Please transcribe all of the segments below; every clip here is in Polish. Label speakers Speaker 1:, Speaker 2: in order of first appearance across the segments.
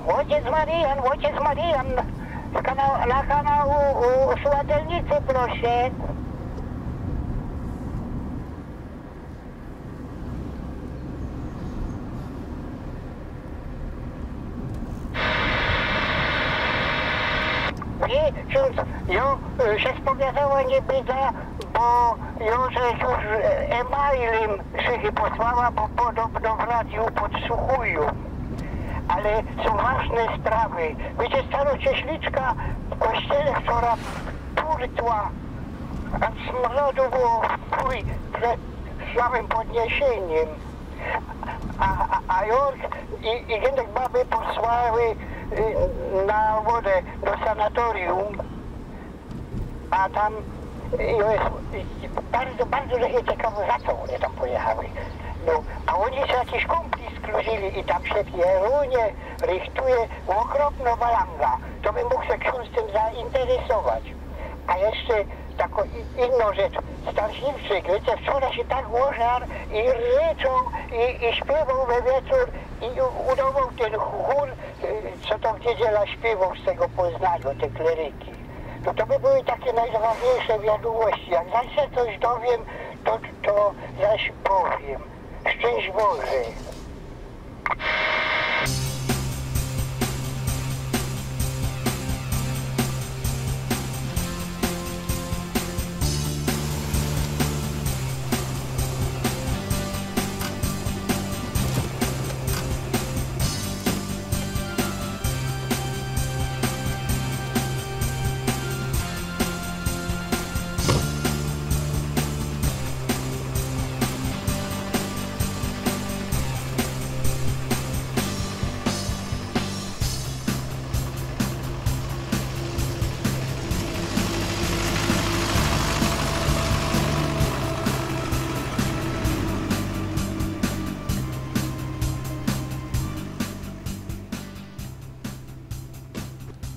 Speaker 1: Ojciec Marian na kanału Sładelnicy, proszę. Nie, ksiądz, ja się spowiadała nie byda, bo ja że już e-mailem się posłała, bo podobno w radiu podsłuchują. Ale są ważne sprawy. Wiecie, starocieśliczka w kościele, która turtła, a smrodu było chuj przed samym podniesieniem. A Jork i Gędek baby posłały na wodę do sanatorium, a tam jest bardzo że się ciekawo, za co one tam pojechały. No, a oni się jakiś kumpli skruzili i tam się pierunie richtuje okropno balanga. To by mógł się ksiądz tym zainteresować. A jeszcze taką inną rzecz. Starsiwczyk, wiecie, wczoraj się tak łożar i ryczą i śpiewał we wieczór i udawał ten chór, co to w niedziela śpiewał z tego Poznania, te kleryki. No to by były takie najważniejsze wiadomości. Jak zaś się coś dowiem, to zaś powiem. Szczęść Boże.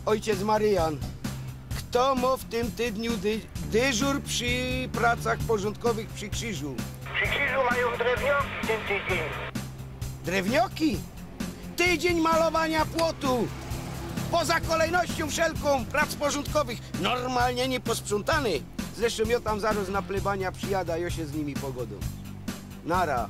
Speaker 2: Ojciec Marian, kto ma w tym tydniu dyżur przy pracach porządkowych przy krzyżu?
Speaker 1: Przy krzyżu mają drewnioki ten tydzień.
Speaker 2: Drewnioki? Tydzień malowania płotu! Poza kolejnością wszelką prac porządkowych, normalnie nieposprzątany. Zresztą ja tam zaraz na plebania przyjada, ja się z nimi pogodą. Nara.